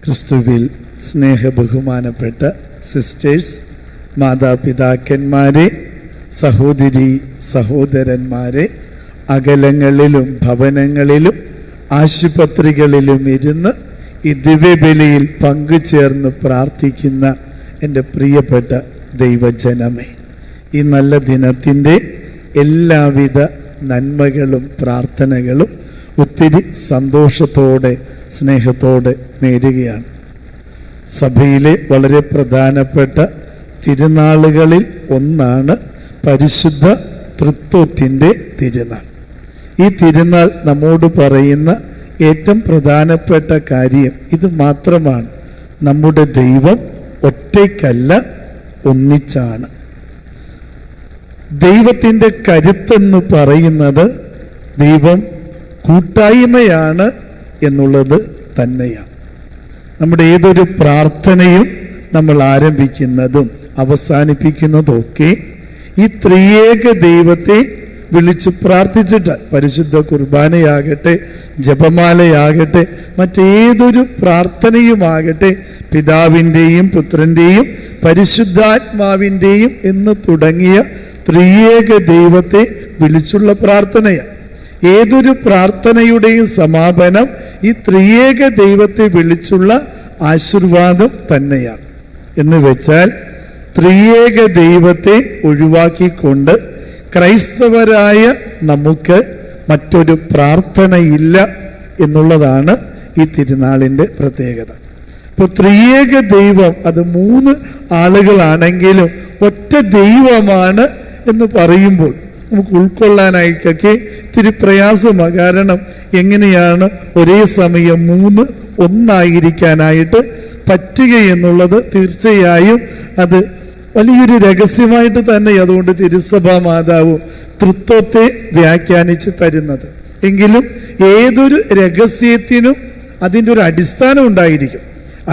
ക്രിസ്തുവിൽ സ്നേഹബഹുമാനപ്പെട്ട സിസ്റ്റേഴ്സ്, മാതാപിതാക്കന്മാരെ, സഹോദരി സഹോദരന്മാരെ, അകലങ്ങളിലും ഭവനങ്ങളിലും ആശുപത്രികളിലും ഇരുന്ന് ഈ ദിവ്യബലിയിൽ പങ്കുചേർന്ന് പ്രാർത്ഥിക്കുന്ന എൻ്റെ പ്രിയപ്പെട്ട ദൈവജനമേ, ഈ നല്ല ദിനത്തിൻ്റെ എല്ലാവിധ നന്മകളും പ്രാർത്ഥനകളും ഒത്തിരി സന്തോഷത്തോടെ സ്നേഹത്തോടെ നേരുകയാണ്. സഭയിലെ വളരെ പ്രധാനപ്പെട്ട തിരുനാളുകളിൽ ഒന്നാണ് പരിശുദ്ധ തൃത്വത്തിൻ്റെ തിരുനാൾ. ഈ തിരുനാൾ നമ്മോട് പറയുന്ന ഏറ്റവും പ്രധാനപ്പെട്ട കാര്യം ഇത് മാത്രമാണ്: നമ്മുടെ ദൈവം ഒറ്റയ്ക്കല്ല, ഒന്നിച്ചാണ്. ദൈവത്തിൻ്റെ കരുത്തെന്ന് പറയുന്നത് ദൈവം കൂട്ടായ്മയാണ് എന്നുള്ളത് തന്നെയാണ്. നമ്മുടെ ഏതൊരു പ്രാർത്ഥനയും നമ്മൾ ആരംഭിക്കുന്നതും അവസാനിപ്പിക്കുന്നതും ഒക്കെ ഈ ത്രിയേക ദൈവത്തെ വിളിച്ചു പ്രാർത്ഥിച്ചിട്ട്, പരിശുദ്ധ കുർബാനയാകട്ടെ, ജപമാലയാകട്ടെ, മറ്റേതൊരു പ്രാർത്ഥനയുമാകട്ടെ, പിതാവിൻ്റെയും പുത്രൻ്റെയും പരിശുദ്ധാത്മാവിൻ്റെയും എന്ന് തുടങ്ങിയ ത്രിയേക ദൈവത്തെ വിളിച്ചുള്ള പ്രാർത്ഥനയാണ്. ഏതൊരു പ്രാർത്ഥനയുടെയും സമാപനം ഈ ത്രിയേക ദൈവത്തെ വിളിച്ചുള്ള ആശീർവാദം തന്നെയാണ്. എന്ന് വെച്ചാൽ ത്രിയേക ദൈവത്തെ ഒഴിവാക്കിക്കൊണ്ട് ക്രൈസ്തവരായ നമുക്ക് മറ്റൊരു പ്രാർത്ഥനയില്ല എന്നുള്ളതാണ് ഈ തിരുനാളിൻ്റെ പ്രത്യേകത. ഇപ്പോൾ ത്രിയേക ദൈവം അത് 3 ആളുകളാണെങ്കിലും ഒറ്റ ദൈവമാണ് എന്ന് പറയുമ്പോൾ നമുക്ക് ഉൾക്കൊള്ളാനായിട്ടൊക്കെ ഇത്തിരി പ്രയാസമാണ്. കാരണം എങ്ങനെയാണ് ഒരേ സമയം 3 ഒന്നായിരിക്കാനായിട്ട് പറ്റുക എന്നുള്ളത് തീർച്ചയായും അത് വലിയൊരു രഹസ്യമായിട്ട് തന്നെ. അതുകൊണ്ട് തിരുസഭാ മാതാവ് തൃത്വത്തെ വ്യാഖ്യാനിച്ച് തരുന്നത്. എങ്കിലും ഏതൊരു രഹസ്യത്തിനും അതിൻ്റെ ഒരു അടിസ്ഥാനം ഉണ്ടായിരിക്കും.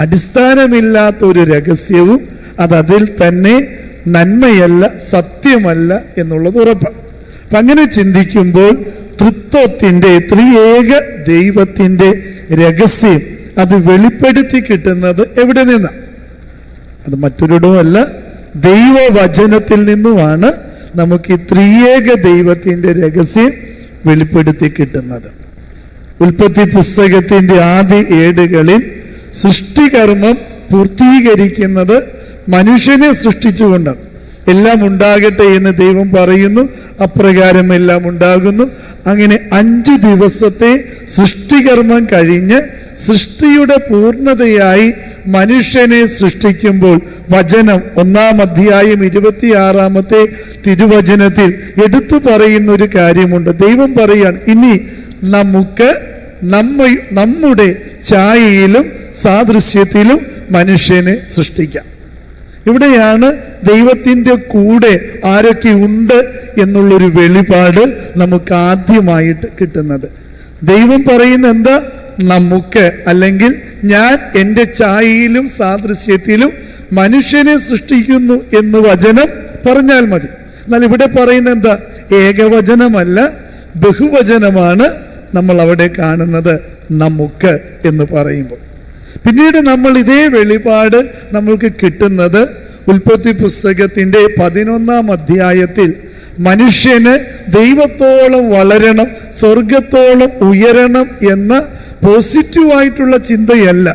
അടിസ്ഥാനമില്ലാത്ത ഒരു രഹസ്യവും അതിൽ തന്നെ നന്മയല്ല, സത്യമല്ല എന്നുള്ളത് ഉറപ്പാണ്. അപ്പം അങ്ങനെ ചിന്തിക്കുമ്പോൾ തൃത്വത്തിൻ്റെ, ത്രിയേക ദൈവത്തിൻ്റെ രഹസ്യം അത് വെളിപ്പെടുത്തി കിട്ടുന്നത് എവിടെ നിന്നാണ്? അത് മറ്റൊരിടവുമല്ല, ദൈവവചനത്തിൽ നിന്നുമാണ് നമുക്ക് ഈ ത്രിയേക ദൈവത്തിൻ്റെ രഹസ്യം വെളിപ്പെടുത്തി കിട്ടുന്നത്. ഉൽപ്പത്തി പുസ്തകത്തിൻ്റെ ആദ്യ ഏടുകളിൽ സൃഷ്ടികർമ്മം പൂർത്തീകരിക്കുന്നത് മനുഷ്യനെ സൃഷ്ടിച്ചുകൊണ്ടാണ്. എല്ലാം ഉണ്ടാകട്ടെ എന്ന് ദൈവം പറയുന്നു, അപ്രകാരം എല്ലാം ഉണ്ടാകുന്നു. അങ്ങനെ 5 ദിവസത്തെ സൃഷ്ടികർമ്മം കഴിഞ്ഞ് സൃഷ്ടിയുടെ പൂർണ്ണതയായി മനുഷ്യനെ സൃഷ്ടിക്കുമ്പോൾ വചനം 1-ാം അധ്യായം 26-ാമത്തെ തിരുവചനത്തിൽ എടുത്തു പറയുന്ന ഒരു കാര്യമുണ്ട്. ദൈവം പറയാണ്, ഇനി നമുക്ക് നമ്മുടെ ഛായയിലും സാദൃശ്യത്തിലും മനുഷ്യനെ സൃഷ്ടിക്കാം. ഇവിടെയാണ് ദൈവത്തിൻ്റെ കൂടെ ആരൊക്കെ ഉണ്ട് എന്നുള്ളൊരു വെളിപാട് നമുക്ക് ആദ്യമായിട്ട് കിട്ടുന്നത്. ദൈവം പറയുന്ന എന്താ? നമുക്ക്, അല്ലെങ്കിൽ ഞാൻ എൻ്റെ ഛായയിലും സാദൃശ്യത്തിലും മനുഷ്യനെ സൃഷ്ടിക്കുന്നു എന്ന് വചനം പറഞ്ഞാൽ മതി. എന്നാൽ ഇവിടെ പറയുന്ന എന്താ? ഏകവചനമല്ല, ബഹുവചനമാണ് നമ്മൾ അവിടെ കാണുന്നത്. നമുക്ക് എന്ന് പറയുമ്പോൾ പിന്നീട് നമ്മൾ ഇതേ വെളിപാട് നമ്മൾക്ക് കിട്ടുന്നത് ഉൽപ്പത്തി പുസ്തകത്തിൻ്റെ 11-ാം അധ്യായത്തിൽ മനുഷ്യന് ദൈവത്തോളം വളരണം, സ്വർഗത്തോളം ഉയരണം എന്ന പോസിറ്റീവായിട്ടുള്ള ചിന്തയല്ല,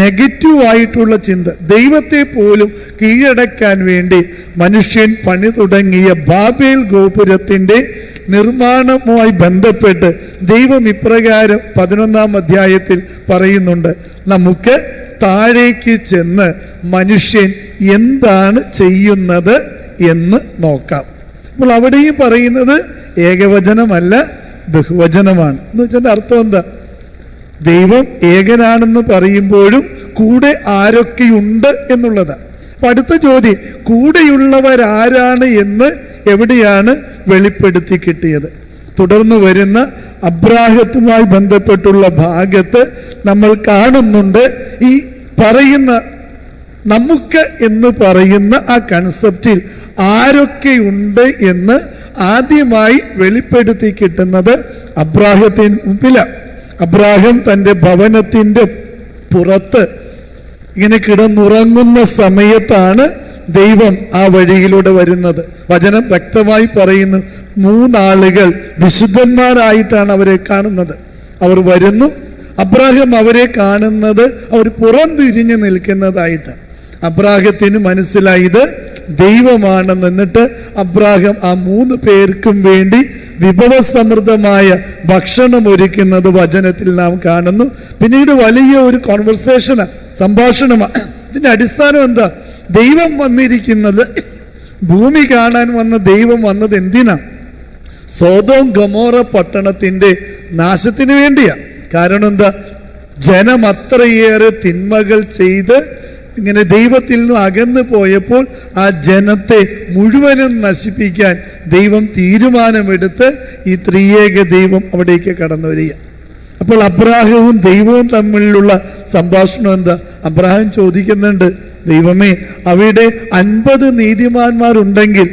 നെഗറ്റീവായിട്ടുള്ള ചിന്ത. ദൈവത്തെ പോലും കീഴടക്കാൻ വേണ്ടി മനുഷ്യൻ പണി തുടങ്ങിയ ബാബേൽ ഗോപുരത്തിൻ്റെ നിർമ്മാണവുമായി ബന്ധപ്പെട്ട് ദൈവം ഇപ്രകാരം 11-ാം അധ്യായത്തിൽ പറയുന്നുണ്ട്, നമുക്ക് താഴേക്ക് ചെന്ന് മനുഷ്യൻ എന്താണ് ചെയ്യുന്നത് എന്ന് നോക്കാം. അപ്പോൾ അവിടെയും പറയുന്നത് ഏകവചനമല്ല, ബഹുവചനമാണ്. എന്ന് വെച്ചാൽ അർത്ഥം എന്താ? ദൈവം ഏകനാണെന്ന് പറയുമ്പോഴും കൂടെ ആരൊക്കെയുണ്ട് എന്നുള്ളതാണ്. അപ്പൊ അടുത്ത ചോദ്യം, കൂടെയുള്ളവരാരാണ് എന്ന് എവിടെയാണ് വെളിപ്പെടുത്തി കിട്ടിയത്? തുടർന്ന് വരുന്ന അബ്രാഹത്തുമായി ബന്ധപ്പെട്ടുള്ള ഭാഗത്ത് നമ്മൾ കാണുന്നുണ്ട്. ഈ പറയുന്ന നമുക്ക് എന്ന് പറയുന്ന ആ കൺസെപ്റ്റിൽ ആരൊക്കെയുണ്ട് എന്ന് ആദ്യമായി വെളിപ്പെടുത്തി കിട്ടുന്നത് അബ്രാഹത്തിന് മുമ്പിലാണ്. അബ്രാഹം തൻ്റെ ഭവനത്തിൻ്റെ പുറത്ത് ഇങ്ങനെ കിടന്നുറങ്ങുന്ന സമയത്താണ് ദൈവം ആ വഴിയിലൂടെ വരുന്നത്. വചനം വ്യക്തമായി പറയുന്നു, 3 ആളുകൾ വിശുദ്ധന്മാരായിട്ടാണ് അവരെ കാണുന്നത്. അവർ വരുന്നു, അബ്രാഹം അവരെ കാണുന്നത് അവർ പുറംതിരിഞ്ഞ് നിൽക്കുന്നതായിട്ടാണ്. അബ്രാഹത്തിന് മനസ്സിലായി ഇത് ദൈവമാണെന്ന്. എന്നിട്ട് അബ്രാഹം ആ 3 പേർക്കും വേണ്ടി വിഭവസമൃദ്ധമായ ഭക്ഷണം ഒരുക്കുന്നത് വചനത്തിൽ നാം കാണുന്നു. പിന്നീട് വലിയ ഒരു കോൺവെർസേഷനാണ്, സംഭാഷണമാണ്. ഇതിന്റെ അടിസ്ഥാനം എന്താ? ദൈവം വന്നിരിക്കുന്നത്, ഭൂമി കാണാൻ വന്ന ദൈവം വന്നത് എന്തിനാ? സോദോം ഗൊമോറ പട്ടണത്തിന്റെ നാശത്തിന് വേണ്ടിയാ. കാരണം എന്താ? ജനം അത്രയേറെ തിന്മകൾ ചെയ്ത് ഇങ്ങനെ ദൈവത്തിൽ നിന്ന് അകന്നു പോയപ്പോൾ ആ ജനത്തെ മുഴുവനും നശിപ്പിക്കാൻ ദൈവം തീരുമാനമെടുത്ത് ഈ ത്രിയേക ദൈവം അവിടേക്ക് കടന്നു വരിക. അപ്പോൾ അബ്രാഹവും ദൈവവും തമ്മിലുള്ള സംഭാഷണം എന്താ? അബ്രാഹം ചോദിക്കുന്നുണ്ട്, ദൈവമേ, അവിടെ 50 നീതിമാന്മാരുണ്ടെങ്കിൽ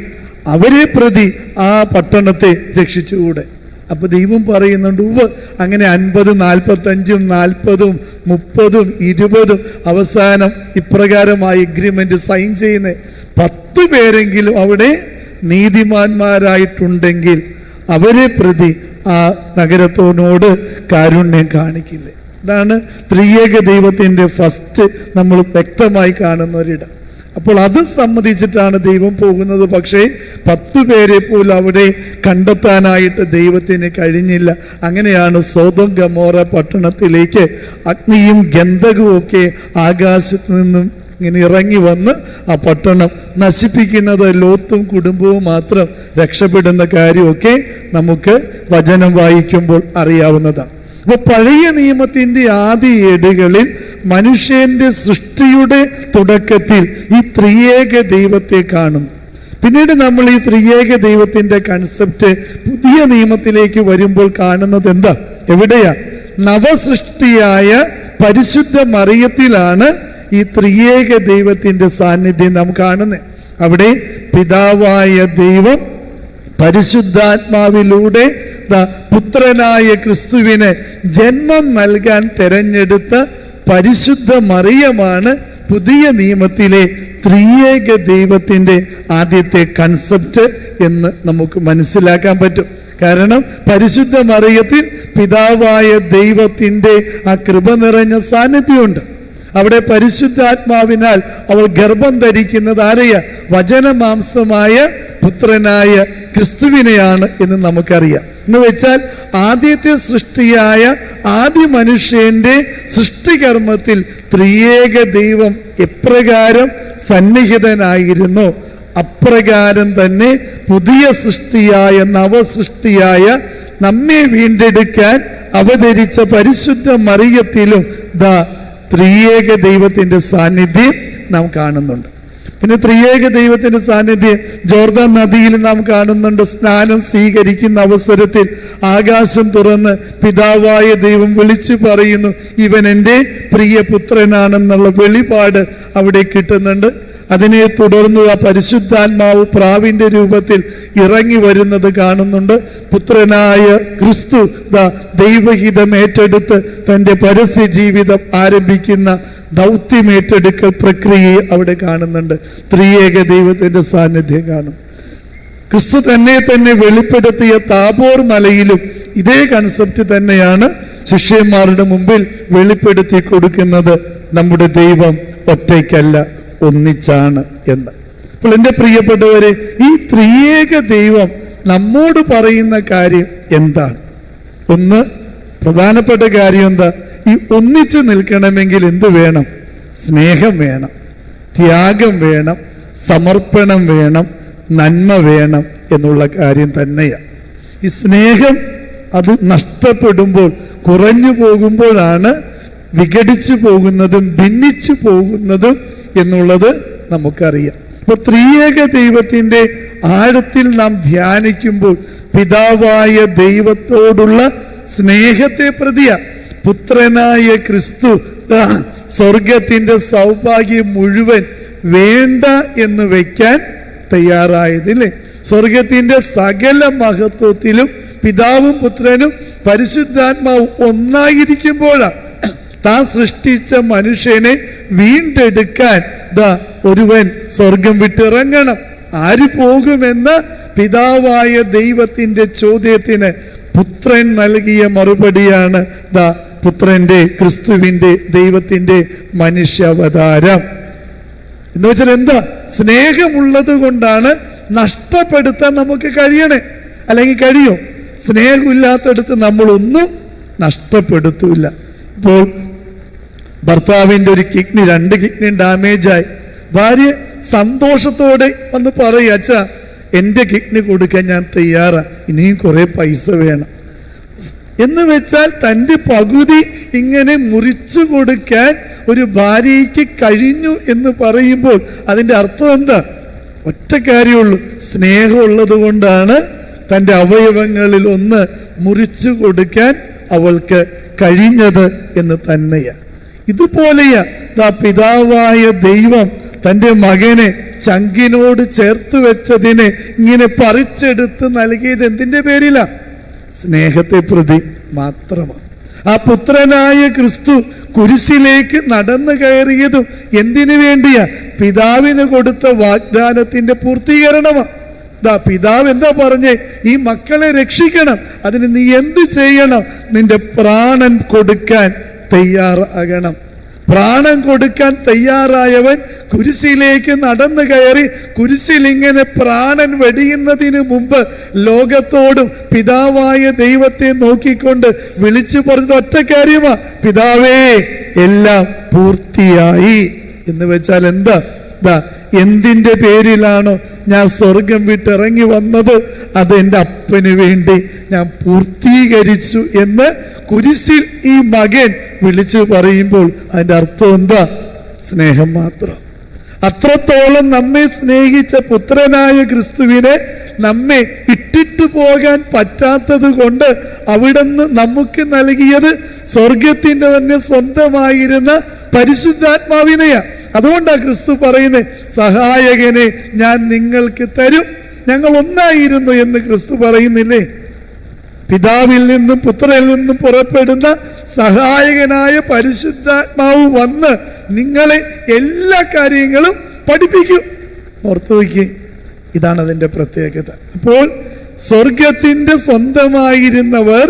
അവരെ പ്രതി ആ പട്ടണത്തെ രക്ഷിച്ചുകൂടെ? അപ്പൊ ദൈവം പറയുന്നുണ്ട്, അങ്ങനെ 50, 45, 40, 30, 20 അവസാനം ഇപ്രകാരമായി എഗ്രിമെന്റ് സൈൻ ചെയ്യുന്ന 10 പേരെങ്കിലും അവിടെ നീതിമാന്മാരായിട്ടുണ്ടെങ്കിൽ അവരെ പ്രതി ആ നഗരത്തോനോട് കാരുണ്യം കാണിക്കില്ലേ? ഇതാണ് ത്രിയേക ദൈവത്തിന്റെ ഫസ്റ്റ് നമ്മൾ വ്യക്തമായി കാണുന്ന ഒരിടം. അപ്പോൾ അത് സമ്മതിച്ചിട്ടാണ് ദൈവം പോകുന്നത്. പക്ഷേ 10 പേരെ പോലും അവിടെ കണ്ടെത്താനായിട്ട് ദൈവത്തിന് കഴിഞ്ഞില്ല. അങ്ങനെയാണ് സോദോം ഗൊമോറ പട്ടണത്തിലേക്ക് അഗ്നിയും ഗന്ധകവും ഒക്കെ ആകാശത്ത് നിന്നും ഇങ്ങനെ ഇറങ്ങി വന്ന് ആ പട്ടണം നശിപ്പിക്കുന്നത്. ലോത്തും കുടുംബവും മാത്രം രക്ഷപ്പെടുന്ന കാര്യമൊക്കെ നമുക്ക് വചനം വായിക്കുമ്പോൾ അറിയാവുന്നതാണ്. അപ്പൊ പഴയ നിയമത്തിന്റെ ആദ്യ ഏടുകളിൽ മനുഷ്യന്റെ സൃഷ്ടിയുടെ തുടക്കത്തിൽ ഈ ത്രിയേക ദൈവത്തെ കാണുന്നു. പിന്നീട് നമ്മൾ ഈ ത്രിയേക ദൈവത്തിന്റെ കൺസെപ്റ്റ് പുതിയ നിയമത്തിലേക്ക് വരുമ്പോൾ കാണുന്നത് എന്താ? എവിടെയാ? നവസൃഷ്ടിയായ പരിശുദ്ധ മറിയത്തിലാണ് ഈ ത്രിയേക ദൈവത്തിന്റെ സാന്നിധ്യം നാം കാണുന്നത്. അവിടെ പിതാവായ ദൈവം പരിശുദ്ധാത്മാവിലൂടെ പുത്രനായ ക്രിസ്തുവിനെ ജന്മം നൽകാൻ തെരഞ്ഞെടുത്ത പരിശുദ്ധ മറിയമാണ് പുതിയ നിയമത്തിലെ ത്രിയേക ദൈവത്തിന്റെ ആദ്യത്തെ കൺസെപ്റ്റ് എന്ന് നമുക്ക് മനസ്സിലാക്കാൻ പറ്റും. കാരണം പരിശുദ്ധ മറിയത്തിൽ പിതാവായ ദൈവത്തിന്റെ ആ കൃപ നിറഞ്ഞ സാന്നിധ്യമുണ്ട്. അവിടെ പരിശുദ്ധാത്മാവിനാൽ അവൾ ഗർഭം ധരിക്കുന്നത് ആരെയാ? വചനമാംസമായ പുത്രനായ ക്രിസ്തുവിനെയാണ് എന്ന് നമുക്കറിയാം. എന്ന് വെച്ചാൽ ആദ്യത്തെ സൃഷ്ടിയായ ആദ്യ മനുഷ്യന്റെ സൃഷ്ടികർമ്മത്തിൽ ത്രിയേക ദൈവം എപ്രകാരം സന്നിഹിതനായിരുന്നോ അപ്രകാരം തന്നെ പുതിയ സൃഷ്ടിയായ നവസൃഷ്ടിയായ നമ്മെ വീണ്ടെടുക്കാൻ അവതരിച്ച പരിശുദ്ധ മറിയത്തിലും ത്രിയേക ദൈവത്തിന്റെ സാന്നിധ്യം നാം കാണുന്നുണ്ട്. പിന്നെ ത്രിയേക ദൈവത്തിന്റെ സാന്നിധ്യം ജോർദാൻ നദിയിൽ നാം കാണുന്നുണ്ട്. സ്നാനം സ്വീകരിക്കുന്ന അവസരത്തിൽ ആകാശം തുറന്ന് പിതാവായ ദൈവം വിളിച്ചു പറയുന്നു, ഇവൻ എൻ്റെ പ്രിയപുത്രനാണെന്നുള്ള വെളിപാട് അവിടെ കിട്ടുന്നുണ്ട്. അതിനെ തുടർന്ന് ആ പരിശുദ്ധാത്മാവ് പ്രാവിന്റെ രൂപത്തിൽ ഇറങ്ങി വരുന്നത് കാണുന്നുണ്ട്. പുത്രനായ ക്രിസ്തു ദൈവഹിതം ഏറ്റെടുത്ത് തൻ്റെ പരസ്യ ജീവിതം ആരംഭിക്കുന്ന ദൗത്യമേറ്റെടുക്കൽ പ്രക്രിയയെ അവിടെ കാണുന്നുണ്ട്. ത്രിയേക ദൈവത്തിന്റെ സാന്നിധ്യം കാണും. ക്രിസ്തു തന്നെ വെളിപ്പെടുത്തിയ താബോർ മലയിലും ഇതേ കൺസെപ്റ്റ് തന്നെയാണ് ശിഷ്യന്മാരുടെ മുമ്പിൽ വെളിപ്പെടുത്തി കൊടുക്കുന്നത്. നമ്മുടെ ദൈവം ഒറ്റയ്ക്കല്ല, ഒന്നിച്ചാണ് എന്ന്. അപ്പോൾ എൻ്റെ പ്രിയപ്പെട്ടവരെ, ഈ ത്രിയേക ദൈവം നമ്മോട് പറയുന്ന കാര്യം എന്താണ്? ഒന്ന് പ്രധാനപ്പെട്ട കാര്യം എന്താ? ഈ ഒന്നിച്ച് നിൽക്കണമെങ്കിൽ എന്ത് വേണം? സ്നേഹം വേണം, ത്യാഗം വേണം, സമർപ്പണം വേണം, നന്മ വേണം എന്നുള്ള കാര്യം തന്നെയാണ്. ഈ സ്നേഹം അത് നഷ്ടപ്പെടുമ്പോൾ, കുറഞ്ഞു പോകുമ്പോഴാണ് വിഘടിച്ചു പോകുന്നതും ഭിന്നിച്ചു പോകുന്നതും എന്നുള്ളത് നമുക്കറിയാം. ഇപ്പൊ ത്രിയേക ദൈവത്തിന്റെ ആഴത്തിൽ നാം ധ്യാനിക്കുമ്പോൾ പിതാവായ ദൈവത്തോടുള്ള സ്നേഹത്തെ പ്രതിയ പുത്രനായ ക്രിസ്തു സ്വർഗത്തിന്റെ സൗഭാഗ്യം മുഴുവൻ വേണ്ട എന്ന് വയ്ക്കാൻ തയ്യാറായതില്ലേ? സ്വർഗത്തിന്റെ സകല മഹത്വത്തിലും പിതാവും പുത്രനും പരിശുദ്ധാത്മാവും ഒന്നായിരിക്കുമ്പോഴാണ് താൻ സൃഷ്ടിച്ച മനുഷ്യനെ വീണ്ടെടുക്കാൻ ഒരുവൻ സ്വർഗം വിട്ടിറങ്ങണം. ആര് പോകുമെന്ന പിതാവായ ദൈവത്തിന്റെ ചോദ്യത്തിന് പുത്രൻ നൽകിയ മറുപടിയാണ് പുത്രന്റെ, ക്രിസ്തുവിന്റെ, ദൈവത്തിന്റെ മനുഷ്യാവതാരം. എന്ന് വെച്ചാൽ എന്താ? സ്നേഹമുള്ളത് കൊണ്ടാണ് നഷ്ടപ്പെടുത്താൻ നമുക്ക് കഴിയണേ. അല്ലെങ്കിൽ കഴിയോ? സ്നേഹമില്ലാത്തടുത്ത് നമ്മളൊന്നും നഷ്ടപ്പെടുത്തൂല. ഇപ്പോൾ ഭർത്താവിൻ്റെ ഒരു കിഡ്നി, 2 കിഡ്നി ഡാമേജായി. ഭാര്യ സന്തോഷത്തോടെ വന്ന് പറയും, അച്ഛാ എൻ്റെ കിഡ്നി കൊടുക്കാൻ ഞാൻ തയ്യാറാ, ഇനിയും കുറെ പൈസ വേണം എന്ന് വെച്ചാൽ തൻ്റെ പകുതി ഇങ്ങനെ മുറിച്ചു കൊടുക്കാൻ ഒരു ഭാര്യയ്ക്ക് കഴിഞ്ഞു എന്ന് പറയുമ്പോൾ അതിൻ്റെ അർത്ഥം എന്താ? ഒറ്റ കാര്യമുള്ളൂ, സ്നേഹമുള്ളത് കൊണ്ടാണ് തൻ്റെ അവയവങ്ങളിൽ ഒന്ന് മുറിച്ചു കൊടുക്കാൻ അവൾക്ക് കഴിഞ്ഞത് എന്ന് തന്നെയാണ്. ഇതുപോലെയാ പിതാവായ ദൈവം തൻ്റെ മകനെ ചങ്കിനോട് ചേർത്ത് വെച്ചതിനെ ഇങ്ങനെ പറിച്ചെടുത്ത് നൽകിയത് എന്തിൻ്റെ പേരിലാ? സ്നേഹത്തെ പ്രതി മാത്രമാണ്. ആ പുത്രനായ ക്രിസ്തു കുരിശിലേക്ക് നടന്നു കയറിയതും എന്തിനു വേണ്ടിയാ? പിതാവിന് കൊടുത്ത വാഗ്ദാനത്തിന്റെ പൂർത്തീകരണമാണ്. പിതാവ് എന്താ പറഞ്ഞേ? ഈ മക്കളെ രക്ഷിക്കണം, അതിന് നീ എന്ത് ചെയ്യണം? നിന്റെ പ്രാണൻ കൊടുക്കാൻ തയ്യാറാകണം. പ്രാണൻ കൊടുക്കാൻ തയ്യാറായവൻ കുരിശിലേക്ക് നടന്നു കയറി കുരിശിൽ ഇങ്ങനെ പ്രാണൻ വെടിയുന്നതിന് മുമ്പ് ലോകത്തോടും പിതാവായ ദൈവത്തെ നോക്കിക്കൊണ്ട് വിളിച്ചു പറഞ്ഞ ഒറ്റ കാര്യമാ, പിതാവേ എല്ലാം പൂർത്തിയായി. എന്ന് വെച്ചാൽ എന്താ? എന്തിൻ്റെ പേരിലാണോ ഞാൻ സ്വർഗം വിട്ടിറങ്ങി വന്നത്, അത് എൻ്റെ അപ്പന് വേണ്ടി ഞാൻ പൂർത്തീകരിച്ചു എന്ന് കുരിശിൽ ഈ മകൻ വിളിച്ചു പറയുമ്പോൾ അതിൻ്റെ അർത്ഥം എന്താ? സ്നേഹം മാത്രം. അത്രത്തോളം നമ്മെ സ്നേഹിച്ച പുത്രനായ ക്രിസ്തുവിനെ നമ്മെ ഇട്ടിട്ടു പോകാൻ പറ്റാത്തത് കൊണ്ട് അവിടുന്ന് നമുക്ക് നൽകിയത് സ്വർഗത്തിന്റെ തന്നെ സ്വന്തമായിരുന്ന പരിശുദ്ധാത്മാവിനെയാ. അതുകൊണ്ടാണ് ക്രിസ്തു പറയുന്നത്, സഹായകനെ ഞാൻ നിങ്ങൾക്ക് തരും. ഞങ്ങൾ ഒന്നായിരുന്നു എന്ന് ക്രിസ്തു പറയുന്നില്ലേ? പിതാവിൽ നിന്നും പുത്രനിൽ നിന്നും പുറപ്പെടുന്ന സഹായകനായ പരിശുദ്ധാത്മാവ് വന്ന് നിങ്ങളെ എല്ലാ കാര്യങ്ങളും പഠിപ്പിക്കും. ഓർത്തു വയ്ക്കുക, ഇതാണ് അതിൻ്റെ പ്രത്യേകത. അപ്പോൾ സ്വർഗത്തിന്റെ സ്വന്തമായിരുന്നവർ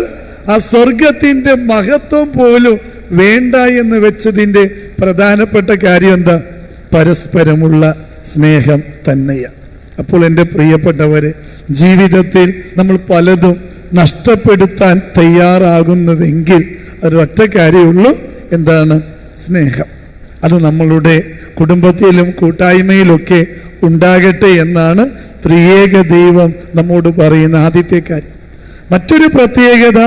ആ സ്വർഗത്തിന്റെ മഹത്വം പോലും വേണ്ട എന്ന് വെച്ചതിൻ്റെ പ്രധാനപ്പെട്ട കാര്യം എന്താ? പരസ്പരമുള്ള സ്നേഹം തന്നെയാണ്. അപ്പോൾ എൻ്റെ പ്രിയപ്പെട്ടവരെ, ജീവിതത്തിൽ നമ്മൾ പലതും നഷ്ടപ്പെടുത്താൻ തയ്യാറാകുന്നുവെങ്കിൽ അതൊരൊറ്റ കാര്യമുള്ളൂ, എന്താണ്? സ്നേഹം. അത് നമ്മളുടെ കുടുംബത്തിലും കൂട്ടായ്മയിലൊക്കെ ഉണ്ടാകട്ടെ എന്നാണ് ത്രിയേക ദൈവം നമ്മോട് പറയുന്ന ആദ്യത്തെ കാര്യം. മറ്റൊരു പ്രത്യേകത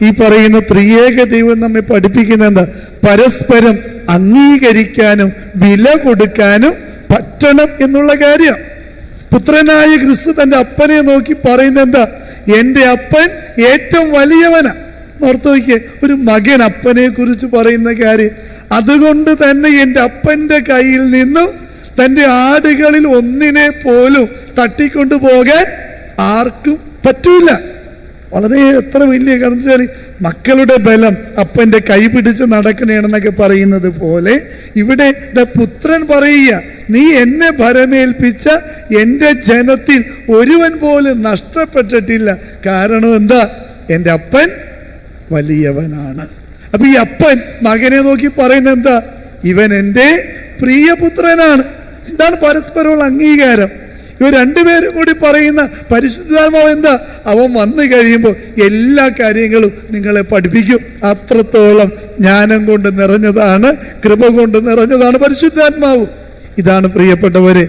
ഈ പറയുന്ന ത്രിയേക ദൈവം നമ്മെ പഠിപ്പിക്കുന്ന എന്താ? പരസ്പരം അംഗീകരിക്കാനും വില കൊടുക്കാനും പറ്റണം എന്നുള്ള കാര്യം. പുത്രനായ ക്രിസ്തു തൻ്റെ അപ്പനെ നോക്കി പറയുന്നത് എന്താ? എൻ്റെ അപ്പൻ ഏറ്റവും വലിയവനാ. ഓർത്തു നോക്കിയേ, ഒരു മകൻ അപ്പനെ കുറിച്ച് പറയുന്ന കാര്യം. അതുകൊണ്ട് തന്നെ എൻ്റെ അപ്പൻ്റെ കയ്യിൽ നിന്നും തൻ്റെ ആടുകളിൽ ഒന്നിനെ പോലും തട്ടിക്കൊണ്ടു പോകാൻ ആർക്കും പറ്റൂല. വളരെ എത്ര വലിയ കാരണം വെച്ചാൽ മക്കളുടെ ബലം അപ്പൻ്റെ കൈ പിടിച്ച് നടക്കണേണെന്നൊക്കെ പറയുന്നത് പോലെ ഇവിടെ പുത്രൻ പറയുക, നീ എന്നെ ഭരമേൽപ്പിച്ച എൻ്റെ ജനത്തിൽ ഒരുവൻ പോലും നഷ്ടപ്പെട്ടിട്ടില്ല. കാരണം എന്താ? എൻ്റെ അപ്പൻ വലിയവനാണ്. അപ്പൊ ഈ അപ്പൻ മകനെ നോക്കി പറയുന്നത് എന്താ? ഇവൻ എൻ്റെ പ്രിയപുത്രനാണ്. ഇതാണ് പരസ്പരമുള്ള അംഗീകാരം. ഇവർ രണ്ടുപേരും കൂടി പറയുന്ന പരിശുദ്ധാത്മാവ് എന്താ? അവൻ വന്നു കഴിയുമ്പോൾ എല്ലാ കാര്യങ്ങളും നിങ്ങളെ പഠിപ്പിക്കും. അത്രത്തോളം ജ്ഞാനം കൊണ്ട് നിറഞ്ഞതാണ്, കൃപ കൊണ്ട് നിറഞ്ഞതാണ് പരിശുദ്ധാത്മാവ്. ഇതാണ് പ്രിയപ്പെട്ടവരെ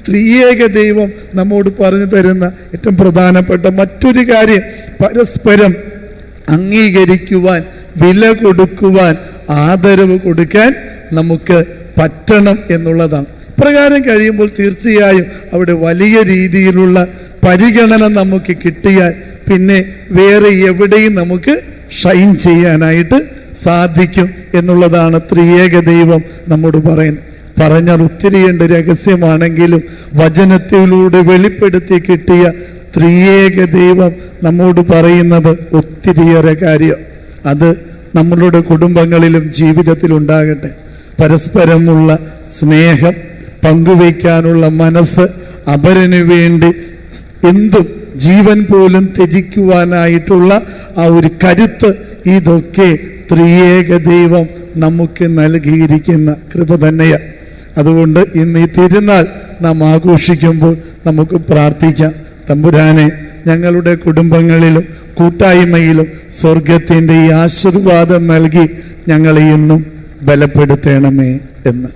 ത്രിയേക ദൈവം നമ്മോട് പറഞ്ഞു തരുന്ന ഏറ്റവും പ്രധാനപ്പെട്ട മറ്റൊരു കാര്യം. പരസ്പരം അംഗീകരിക്കുവാൻ, വില കൊടുക്കുവാൻ, ആദരവ് കൊടുക്കാൻ നമുക്ക് പറ്റണം എന്നുള്ളതാണ്. പ്രകാരം കഴിയുമ്പോൾ തീർച്ചയായും അവിടെ വലിയ രീതിയിലുള്ള പരിഗണന നമുക്ക് കിട്ടിയാൽ പിന്നെ വേറെ എവിടെയും നമുക്ക് ഷൈൻ ചെയ്യാനായിട്ട് സാധിക്കും എന്നുള്ളതാണ് ത്രിയേക ദൈവം നമ്മോട് പറയുന്നത്. പറഞ്ഞാൽ ഒത്തിരിയുണ്ട്, രഹസ്യമാണെങ്കിലും വചനത്തിലൂടെ വെളിപ്പെടുത്തി കിട്ടിയ ത്രിയേക ദൈവം നമ്മോട് പറയുന്നത് ഒത്തിരിയേറെ കാര്യം. അത് നമ്മളുടെ കുടുംബങ്ങളിലും ജീവിതത്തിലുണ്ടാകട്ടെ. പരസ്പരമുള്ള സ്നേഹം, പങ്കുവയ്ക്കാനുള്ള മനസ്സ്, അപരന് വേണ്ടി എന്തും ജീവൻ പോലും ത്യജിക്കുവാനായിട്ടുള്ള ആ ഒരു കരുത്ത്, ഇതൊക്കെ ത്രിയേക ദൈവം നമുക്ക് നൽകിയിരിക്കുന്ന കൃപ തന്നെയാണ്. അതുകൊണ്ട് ഇന്ന് ഈ തിരുനാൾ നാം ആഘോഷിക്കുമ്പോൾ നമുക്ക് പ്രാർത്ഥിക്കാം, തമ്പുരാനെ ഞങ്ങളുടെ കുടുംബങ്ങളിലും കൂട്ടായ്മയിലും സ്വർഗത്തിൻ്റെ ഈ ആശീർവാദം നൽകി ഞങ്ങളെ ഇന്നും ബലപ്പെടുത്തണമേ എന്ന്.